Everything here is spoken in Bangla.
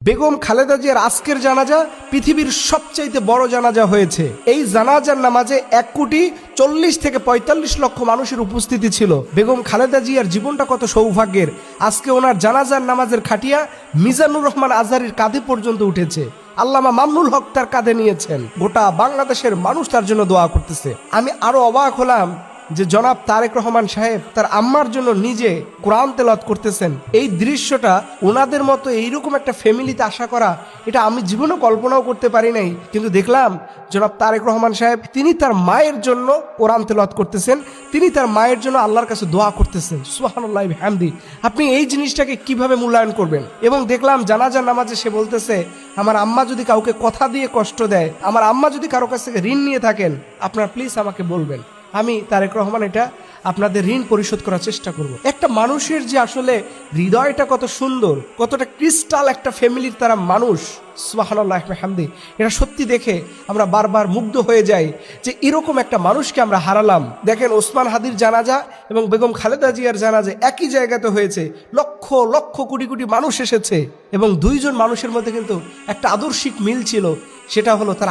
বেগম খালেদা জিয়ার আজকের জানাজা পৃথিবীর সবচাইতে বড় জানাজা হয়েছে। এই জানাজার নামাজে 1,40,00,000 থেকে 45 লক্ষ মানুষের উপস্থিতি ছিল। বেগম খালেদা জিয়ার জীবনটা কত সৌভাগ্যের। আজকে ওনার জানাজার নামাজের খাটিয়া মিজানুর রহমান আজহারীর কাঁধে পর্যন্ত উঠেছে। আল্লামা মামুনুল হক তার কাঁধে নিয়েছেন। গোটা বাংলাদেশের মানুষ তার জন্য দোয়া করতেছে। আমি আরো অবাক হলাম যে জনাব তারেক রহমান সাহেব তার আম্মার জন্য নিজে কোরআন তেলাওয়াত করতেছেন। এই দৃশ্যটা ওনাদের মতো এইরকম একটা ফ্যামিলিতে আশা করা, এটা আমি জীবনে কল্পনাও করতে পারি নাই। কিন্তু দেখলাম জনাব তারেক রহমান সাহেব তিনি তার মায়ের জন্য কোরআন তেলাওয়াত করতেছেন, তিনি তার মায়ের জন্য আল্লাহর কাছে দোয়া করতেছেন। সুবহানাল্লাহি ওয়া বিহামদি। আপনি এই জিনিসটাকে কিভাবে মূল্যায়ন করবেন? এবং দেখলাম জানাজা নামাজে সে বলতেছে, আমার আম্মা যদি কাউকে কথা দিয়ে কষ্ট দেয়, আমার আম্মা যদি কারো কাছ থেকে ঋণ নিয়ে থাকেন, আপনারা প্লিজ আমাকে বলবেন। আমি তারেক রহমান এটা আপনাদের ঋণ পরিশোধ করার চেষ্টা করব। একটা মানুষের যে আসলে হৃদয়টা কত সুন্দর, কতটা ক্রিস্টাল একটা ফ্যামিলির তারা মানুষ। সুবহানাল্লাহি ওয়া বিহামদি। এটা সত্যি দেখে আমরা বারবার মুগ্ধ হয়ে যাই যে এরকম একটা মানুষকে আমরা হারালাম। দেখেন ওসমান হাদির জানাজা এবং বেগম খালেদা জিয়ার জানাজা একই জায়গাতে হয়েছে। লক্ষ লক্ষ কোটি কোটি মানুষ এসেছে এবং দুইজন মানুষের মধ্যে কিন্তু একটা আদর্শিক মিল ছিল, সেটা হলো তারা